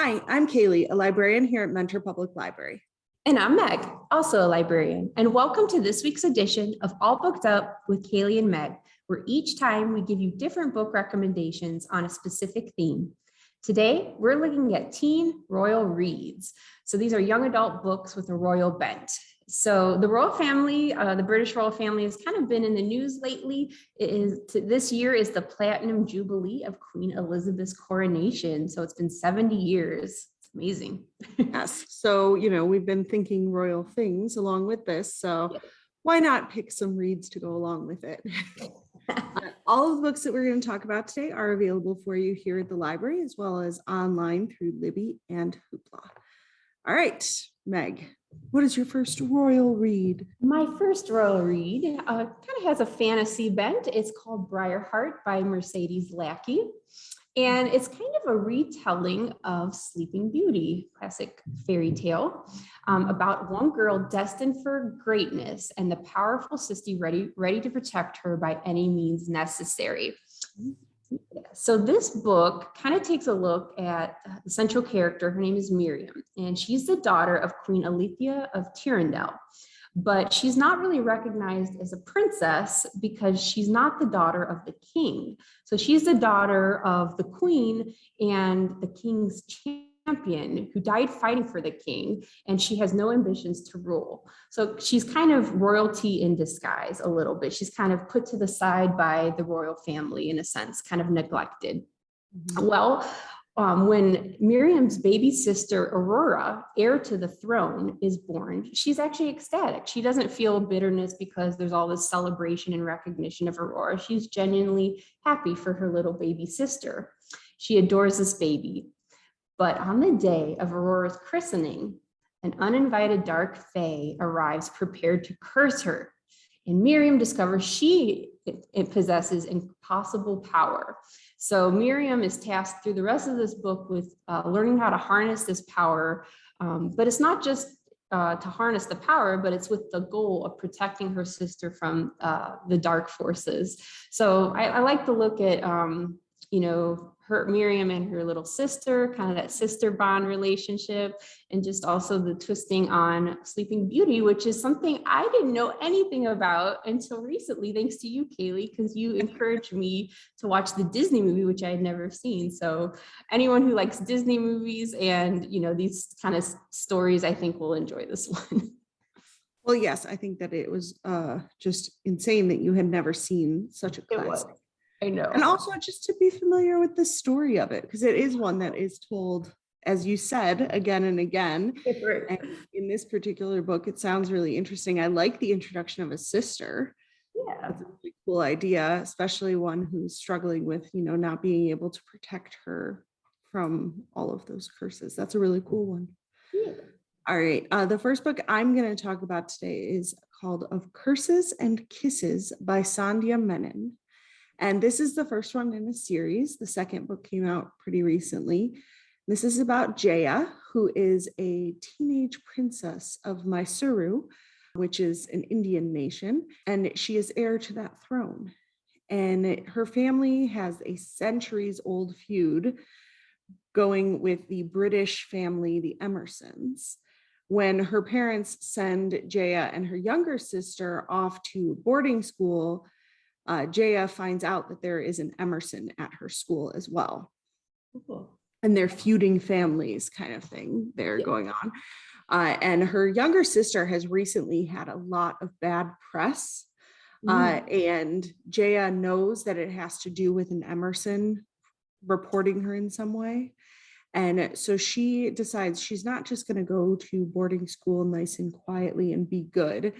Hi, I'm Cailey, a librarian here at Mentor Public Library. And I'm Meg, also a librarian, and welcome to this week's edition of All Booked Up with Cailey and Meg, where each time we give you different book recommendations on a specific theme. Today, we're looking at teen royal reads. So these are young adult books with a royal bent. So the royal family, the British royal family has kind of been in the news lately. This year is the Platinum Jubilee of Queen Elizabeth's coronation. So it's been 70 years. Amazing. Yes. So, we've been thinking royal things along with this. So why not pick some reads to go along with it? All of the books that we're going to talk about today are available for you here at the library, as well as online through Libby and Hoopla. All right, Meg, what is your first royal read? My first royal read kind of has a fantasy bent. It's called Briarheart by Mercedes Lackey. And it's kind of a retelling of Sleeping Beauty, classic fairy tale, about one girl destined for greatness and the powerful sister ready to protect her by any means necessary. So this book kind of takes a look at the central character. Her name is Miriam, and she's the daughter of Queen Alethea of Tyrendel. But she's not really recognized as a princess because she's not the daughter of the king. So she's the daughter of the queen and the king's champion who died fighting for the king, and she has no ambitions to rule. So she's kind of royalty in disguise a little bit. She's kind of put to the side by the royal family in a sense, kind of neglected. Mm-hmm. Well, when Miriam's baby sister, Aurora, heir to the throne, is born, she's actually ecstatic. She doesn't feel bitterness because there's all this celebration and recognition of Aurora. She's genuinely happy for her little baby sister. She adores this baby. But on the day of Aurora's christening, an uninvited dark fae arrives prepared to curse her. And Miriam discovers it possesses impossible power. So Miriam is tasked through the rest of this book with learning how to harness this power. But it's not just to harness the power, but it's with the goal of protecting her sister from the dark forces. So I like to look at, Miriam and her little sister, kind of that sister bond relationship, and just also the twisting on Sleeping Beauty, which is something I didn't know anything about until recently, thanks to you, Cailey, because you encouraged me to watch the Disney movie, which I had never seen. So anyone who likes Disney movies and, these kind of stories, I think will enjoy this one. Well, yes, I think that it was just insane that you had never seen such a classic. I know. And also just to be familiar with the story of it, because it is one that is told, as you said, again and again. Right. And in this particular book, it sounds really interesting. I like the introduction of a sister. Yeah. That's a really cool idea, especially one who's struggling with, not being able to protect her from all of those curses. That's a really cool one. Yeah. All right. The first book I'm going to talk about today is called Of Curses and Kisses by Sandhya Menon. And this is the first one in a series. The second book came out pretty recently. This is about Jaya, who is a teenage princess of Mysuru, which is an Indian nation, and she is heir to that throne. And her family has a centuries-old feud going with the British family, the Emersons. When her parents send Jaya and her younger sister off to boarding school, Jaya finds out that there is an Emerson at her school as well. Cool. And they're feuding families kind of thing going on. And her younger sister has recently had a lot of bad press. And Jaya knows that it has to do with an Emerson reporting her in some way. And so she decides she's not just going to go to boarding school nice and quietly and be good.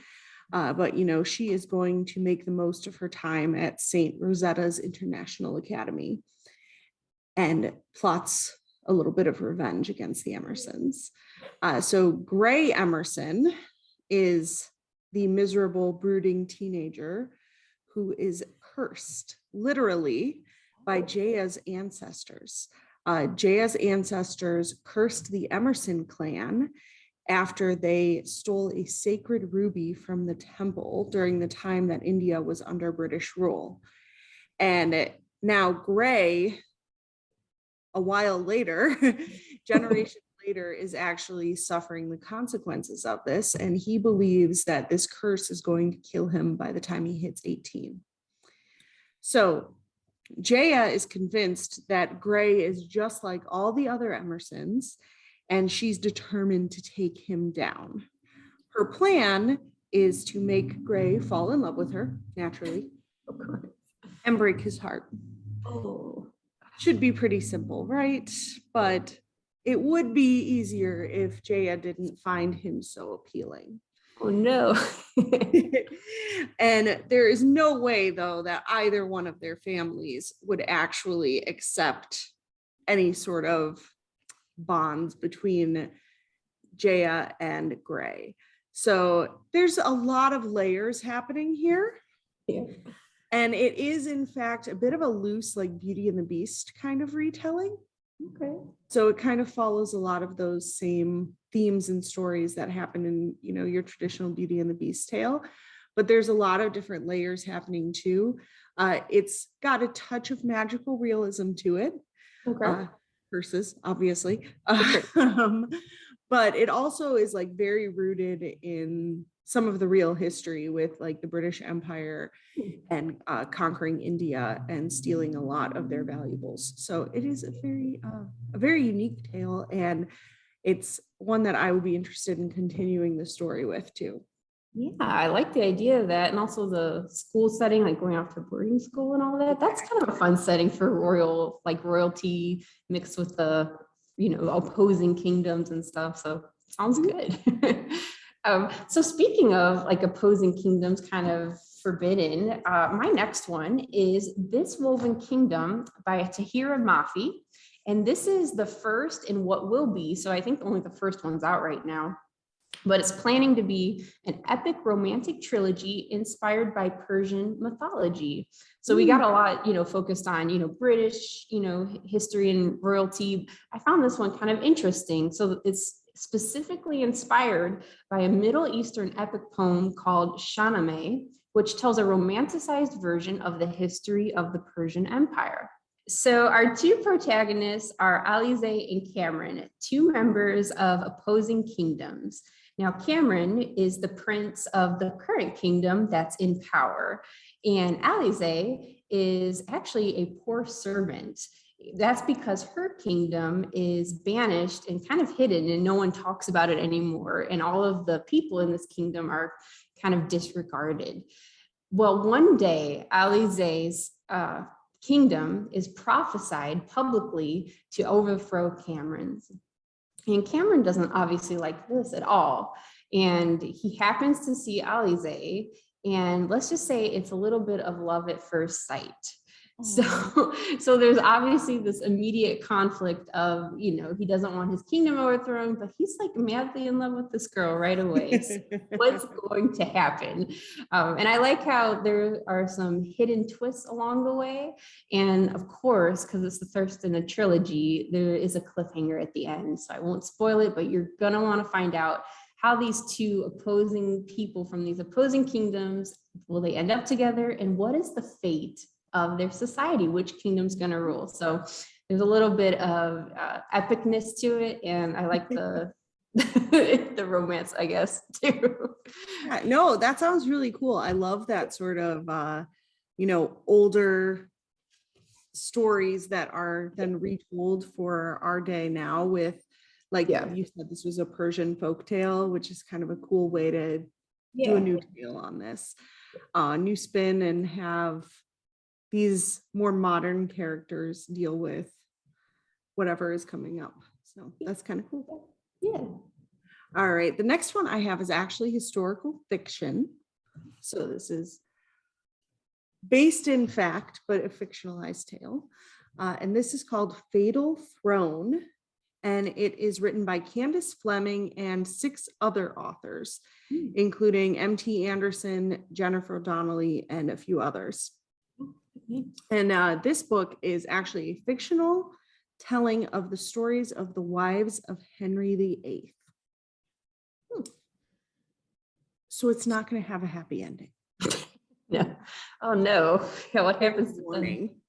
But, she is going to make the most of her time at St. Rosetta's International Academy and plots a little bit of revenge against the Emersons. So Gray Emerson is the miserable, brooding teenager who is cursed, literally, by Jaya's ancestors. Jaya's ancestors cursed the Emerson clan after they stole a sacred ruby from the temple during the time that India was under British rule. And now Gray a while later, generations later, is actually suffering the consequences of this. And he believes that this curse is going to kill him by the time he hits 18. So Jaya is convinced that Gray is just like all the other Emersons, and she's determined to take him down. Her plan is to make Gray fall in love with her, naturally, and break his heart. Oh, Should be pretty simple, right? But it would be easier if Jaya didn't find him so appealing. oh no. And there is no way, though, that either one of their families would actually accept any sort of bonds between Jaya and Gray. So there's a lot of layers happening here. Yeah. And it is, in fact, a bit of a loose, like Beauty and the Beast kind of retelling. Okay. So it kind of follows a lot of those same themes and stories that happen in, your traditional Beauty and the Beast tale. But there's a lot of different layers happening too. It's got a touch of magical realism to it. Okay. Curses, obviously. But it also is like very rooted in some of the real history with like the British Empire and conquering India and stealing a lot of their valuables. So it is a very unique tale, and it's one that I would be interested in continuing the story with too. Yeah, I like the idea of that. And also the school setting, like going off to boarding school and all that. That's kind of a fun setting for royalty mixed with the, opposing kingdoms and stuff. So sounds good. So speaking of like opposing kingdoms kind of forbidden, my next one is This Woven Kingdom by Tahereh Mafi. And this is the first in what will be, so I think only the first one's out right now, but it's planning to be an epic romantic trilogy inspired by Persian mythology. So we got a lot, focused on, British, history and royalty. I found this one kind of interesting. So it's specifically inspired by a Middle Eastern epic poem called Shahnameh, which tells a romanticized version of the history of the Persian Empire. So our two protagonists are Alize and Cameron, two members of opposing kingdoms. Now, Cameron is the prince of the current kingdom that's in power, and Alize is actually a poor servant. That's because her kingdom is banished and kind of hidden, and no one talks about it anymore. And all of the people in this kingdom are kind of disregarded. Well, one day, Alize's kingdom is prophesied publicly to overthrow Cameron's. And Cameron doesn't obviously like this at all. And he happens to see Alize, and let's just say it's a little bit of love at first sight. So there's obviously this immediate conflict of, he doesn't want his kingdom overthrown, but he's like madly in love with this girl right away. So what's going to happen? And I like how there are some hidden twists along the way. And of course, because it's the first in a trilogy, there is a cliffhanger at the end. So I won't spoil it, but you're going to want to find out how these two opposing people from these opposing kingdoms, will they end up together? And what is the fate of their society? Which kingdom's going to rule? So there's a little bit of epicness to it, and I like the the romance, I guess, too. Yeah, no, that sounds really cool. I love that sort of older stories that are then retold for our day now with, like you said, this was a Persian folktale, which is kind of a cool way to do a new tale on this, new spin, and have these more modern characters deal with whatever is coming up. So that's kind of cool. Yeah. All right. The next one I have is actually historical fiction. So this is based in fact, but a fictionalized tale. And this is called Fatal Throne. And it is written by Candace Fleming and 6 other authors, including M.T. Anderson, Jennifer Donnelly, and a few others. And this book is actually a fictional telling of the stories of the wives of Henry VIII. So it's not going to have a happy ending. No. Oh no. Yeah, what happens? Warning.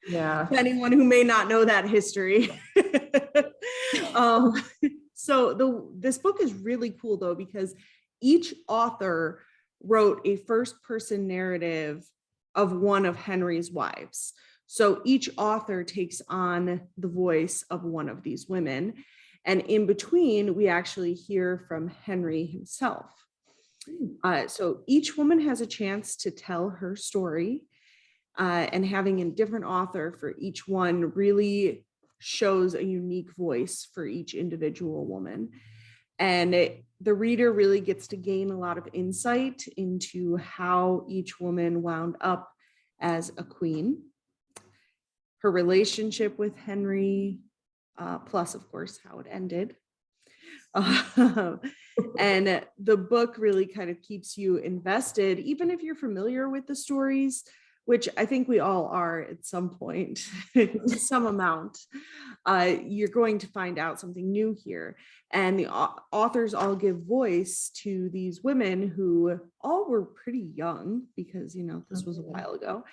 Yeah. To anyone who may not know that history. um, so this book is really cool though, because each author wrote a first person narrative of one of Henry's wives. So each author takes on the voice of one of these women. And in between, we actually hear from Henry himself. So each woman has a chance to tell her story, and having a different author for each one really shows a unique voice for each individual woman. And the reader really gets to gain a lot of insight into how each woman wound up as a queen, her relationship with Henry, plus, of course, how it ended. And the book really kind of keeps you invested, even if you're familiar with the stories, which I think we all are at some point, to some amount. You're going to find out something new here. And the authors all give voice to these women who all were pretty young, because, you know, this was a while ago,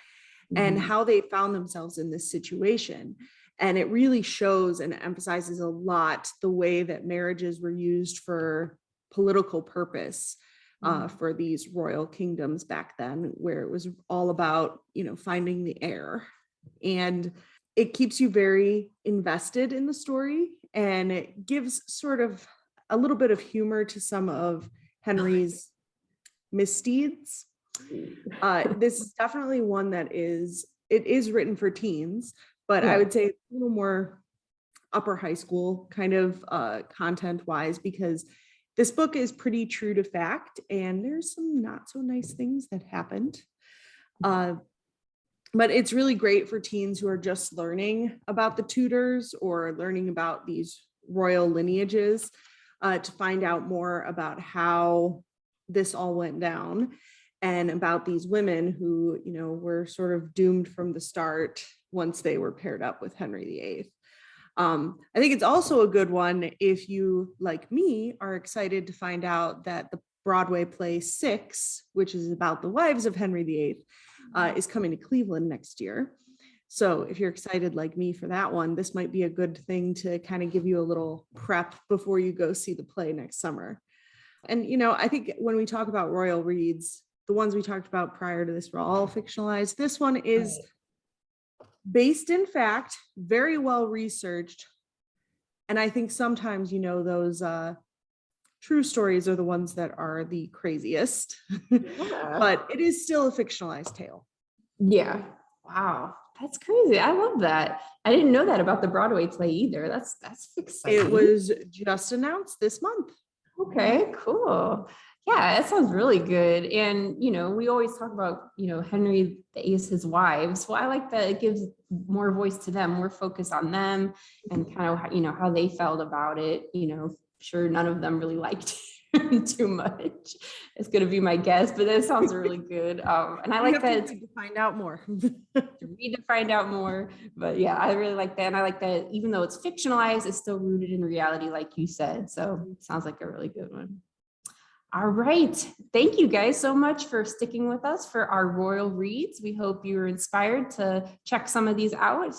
and how they found themselves in this situation. And it really shows and emphasizes a lot the way that marriages were used for political purpose for these royal kingdoms back then, where it was all about, you know, finding the heir. And it keeps you very invested in the story, and it gives sort of a little bit of humor to some of Henry's misdeeds. This is definitely one that is written for teens, but I would say a little more upper high school kind of content wise, because this book is pretty true to fact, and there's some not so nice things that happened. But it's really great for teens who are just learning about the Tudors or learning about these royal lineages, to find out more about how this all went down, and about these women who, you know, were sort of doomed from the start once they were paired up with Henry VIII. I think it's also a good one if you, like me, are excited to find out that the Broadway play Six, which is about the wives of Henry VIII, is coming to Cleveland next year. So if you're excited like me for that one, this might be a good thing to kind of give you a little prep before you go see the play next summer. And, you know, I think when we talk about royal reads, the ones we talked about prior to this were all fictionalized. This one is based in fact, very well researched. And I think sometimes, you know, those true stories are the ones that are the craziest, but it is still a fictionalized tale. Yeah. Wow. That's crazy. I love that. I didn't know that about the Broadway play either. That's exciting. It was just announced this month. Okay, cool. Yeah, that sounds really good. And, you know, we always talk about, you know, Henry VIII, his wives. Well, I like that it gives more voice to them, more focus on them, and kind of, you know, how they felt about it. You know, sure, none of them really liked him too much. It's going to be my guess, but that sounds really good. And I like that. To find out more. Read to find out more. But yeah, I really like that. And I like that even though it's fictionalized, it's still rooted in reality, like you said. So it sounds like a really good one. All right. Thank you guys so much for sticking with us for our royal reads. We hope you were inspired to check some of these out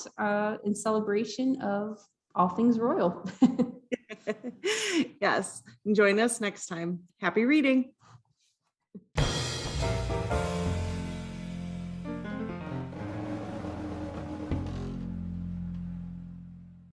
in celebration of all things royal. Yes. And join us next time. Happy reading.